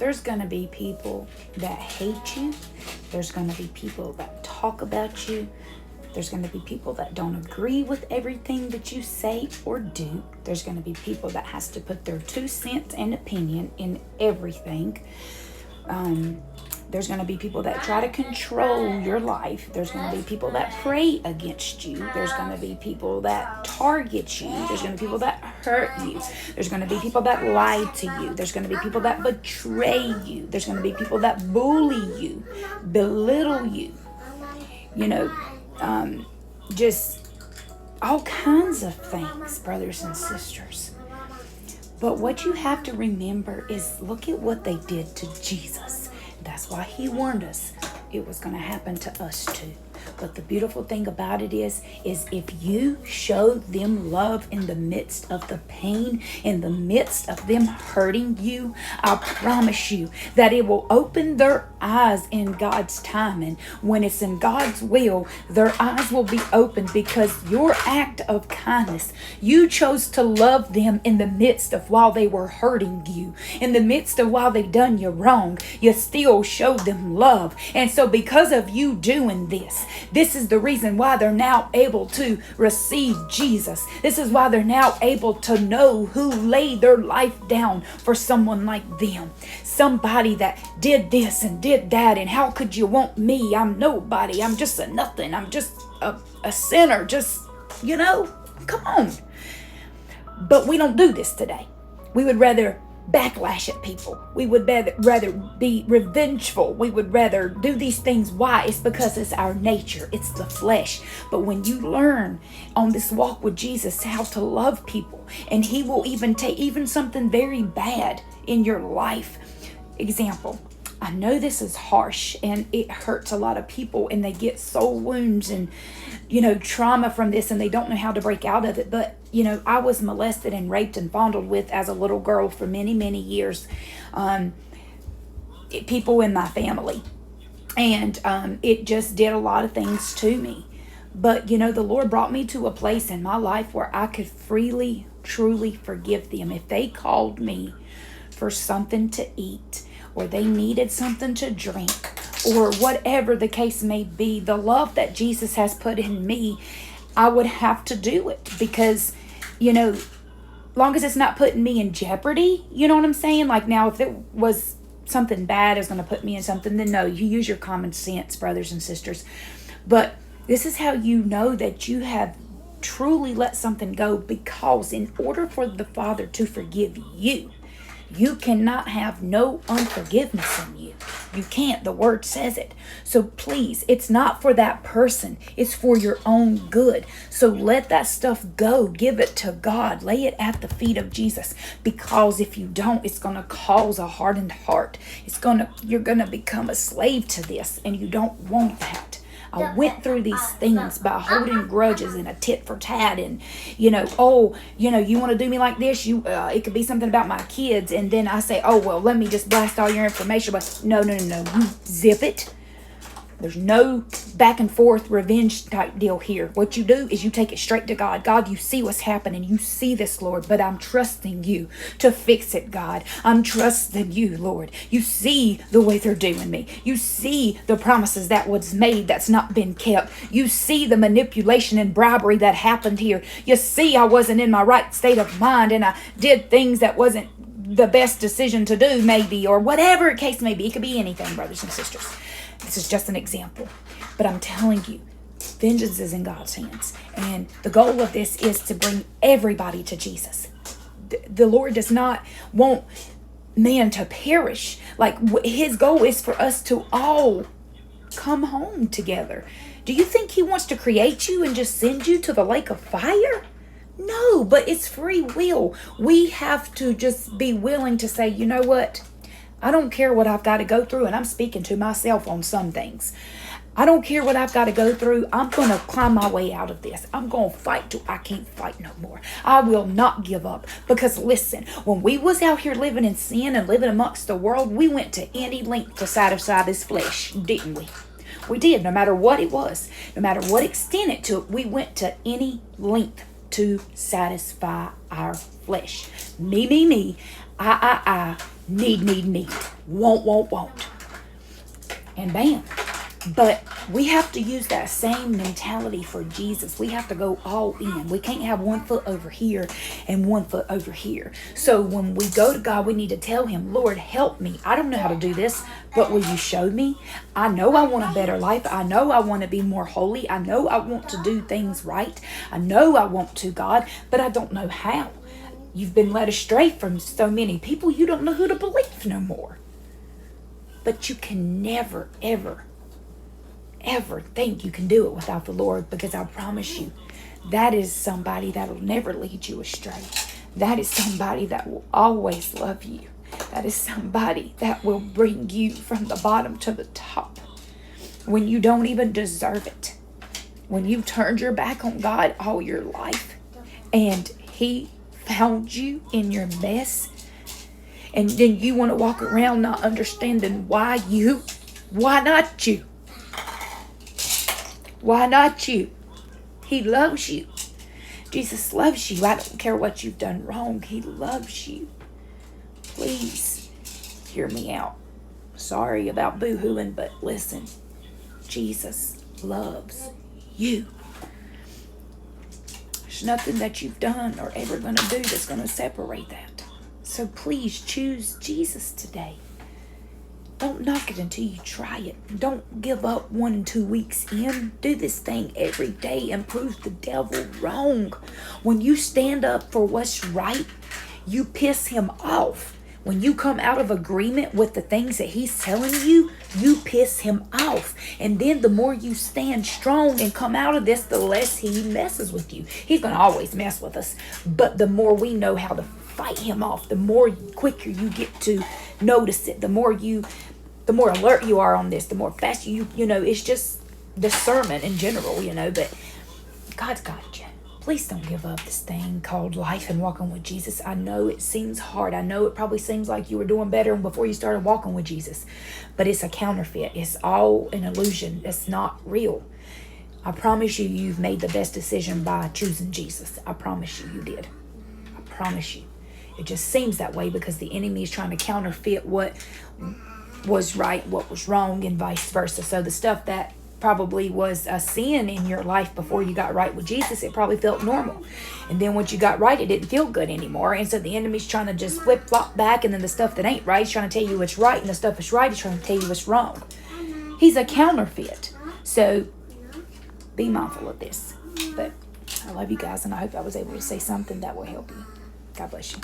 There's going to be people that hate you. There's going to be people that talk about you. There's going to be people that don't agree with everything that you say or do. There's going to be people that has to put their 2 cents and opinion in everything. There's going to be people that try to control your life. There's going to be people that pray against you. There's going to be people that target you. There's going to be people that hurt you. There's going to be people that lie to you. There's going to be people that betray you. There's going to be people that bully you, belittle you. Just all kinds of things, brothers and sisters. But what you have to remember is, look at what they did to Jesus. That's why he warned us it was going to happen to us too. But the beautiful thing about it is if you show them love in the midst of the pain, in the midst of them hurting you, I promise you that it will open their eyes in God's timing. When it's in God's will, their eyes will be opened because your act of kindness, you chose to love them in the midst of while they were hurting you. In the midst of while they done you wrong, you still showed them love. And so because of you doing this is the reason why they're now able to receive Jesus. This is why they're now able to know who laid their life down for someone like them. Somebody that did this and did that, and how could you want me? I'm nobody. I'm just a nothing. I'm just a sinner. Just, come on. But we don't do this today. We would rather backlash at people. We would rather be revengeful. We would rather do these things. Why? It's because it's our nature. It's the flesh. But when you learn on this walk with Jesus how to love people, and he will even take even something very bad in your life. Example, I know this is harsh and it hurts a lot of people, and they get soul wounds and trauma from this, and they don't know how to break out of it. But I was molested and raped and fondled with as a little girl for many, many years. People in my family, and it just did a lot of things to me. But the Lord brought me to a place in my life where I could freely, truly forgive them. If they called me for something to eat, or they needed something to drink, or whatever the case may be, the love that Jesus has put in me, I would have to do it because, long as it's not putting me in jeopardy, you know what I'm saying? Like now, if it was something bad is going to put me in something, then no, you use your common sense, brothers and sisters. But this is how you know that you have truly let something go, because in order for the Father to forgive you, you cannot have no unforgiveness in you. You can't. The word says it. So please, it's not for that person. It's for your own good. So let that stuff go. Give it to God. Lay it at the feet of Jesus. Because if you don't, it's going to cause a hardened heart. You're going to become a slave to this, and you don't want that. I went through these things by holding grudges and a tit for tat, and you want to do me like this, it could be something about my kids, and then I say, oh well, let me just blast all your information. But no, you zip it. There's no back and forth revenge type deal here. What you do is you take it straight to God. God, you see what's happening. You see this, Lord, but I'm trusting you to fix it, God. I'm trusting you, Lord. You see the way they're doing me. You see the promises that was made that's not been kept. You see the manipulation and bribery that happened here. You see I wasn't in my right state of mind, and I did things that wasn't the best decision to do, maybe, or whatever the case may be. It could be anything, brothers and sisters. This is just an example. But I'm telling you, vengeance is in God's hands. And the goal of this is to bring everybody to Jesus. The Lord does not want man to perish. Like, his goal is for us to all come home together. Do you think he wants to create you and just send you to the lake of fire? No, but it's free will. We have to just be willing to say, you know what? I don't care what I've got to go through, and I'm speaking to myself on some things. I don't care what I've got to go through. I'm going to climb my way out of this. I'm going to fight till I can't fight no more. I will not give up. Because listen, when we was out here living in sin and living amongst the world, we went to any length to satisfy this flesh, didn't we? We did, no matter what it was. No matter what extent it took, we went to any length to satisfy our flesh. Me, I, need. Won't. And bam. But we have to use that same mentality for Jesus. We have to go all in. We can't have one foot over here and one foot over here. So when we go to God, we need to tell him, Lord, help me. I don't know how to do this, but will you show me? I know I want a better life. I know I want to be more holy. I know I want to do things right. I know I want to, God, but I don't know how. You've been led astray from so many people, you don't know who to believe no more. But you can never, ever think you can do it without the Lord, because I promise you, that is somebody that'll never lead you astray. That is somebody that will always love you. That is somebody that will bring you from the bottom to the top when you don't even deserve it. When you've turned your back on God all your life and he found you in your mess, and then you want to walk around not understanding why not you? Why not you? He loves you. Jesus loves you. I don't care what you've done wrong. He loves you. Please hear me out. Sorry about boo-hooing, but listen. Jesus loves you. There's nothing that you've done or ever going to do that's going to separate that. So please choose Jesus today. Don't knock it until you try it. Don't give up 1 and 2 weeks in. Do this thing every day and prove the devil wrong. When you stand up for what's right, you piss him off. When you come out of agreement with the things that he's telling you, you piss him off. And then the more you stand strong and come out of this, the less he messes with you. He's going to always mess with us. But the more we know how to fight him off, the more quicker you get to notice it, the more alert you are on this, the more fast it's just discernment in general, but God's got you. Please don't give up this thing called life and walking with Jesus. I know it seems hard. I know it probably seems like you were doing better before you started walking with Jesus, but it's a counterfeit. It's all an illusion. It's not real. I promise you, you've made the best decision by choosing Jesus. I promise you did. I promise you. It just seems that way because the enemy is trying to counterfeit what was right, what was wrong, and vice versa. So the stuff that probably was a sin in your life before you got right with Jesus, it probably felt normal. And then once you got right, it didn't feel good anymore. And so the enemy's trying to just flip-flop back, and then the stuff that ain't right, he's trying to tell you what's right, and the stuff that's right, he's trying to tell you what's wrong. He's a counterfeit. So be mindful of this. But I love you guys, and I hope I was able to say something that will help you. God bless you.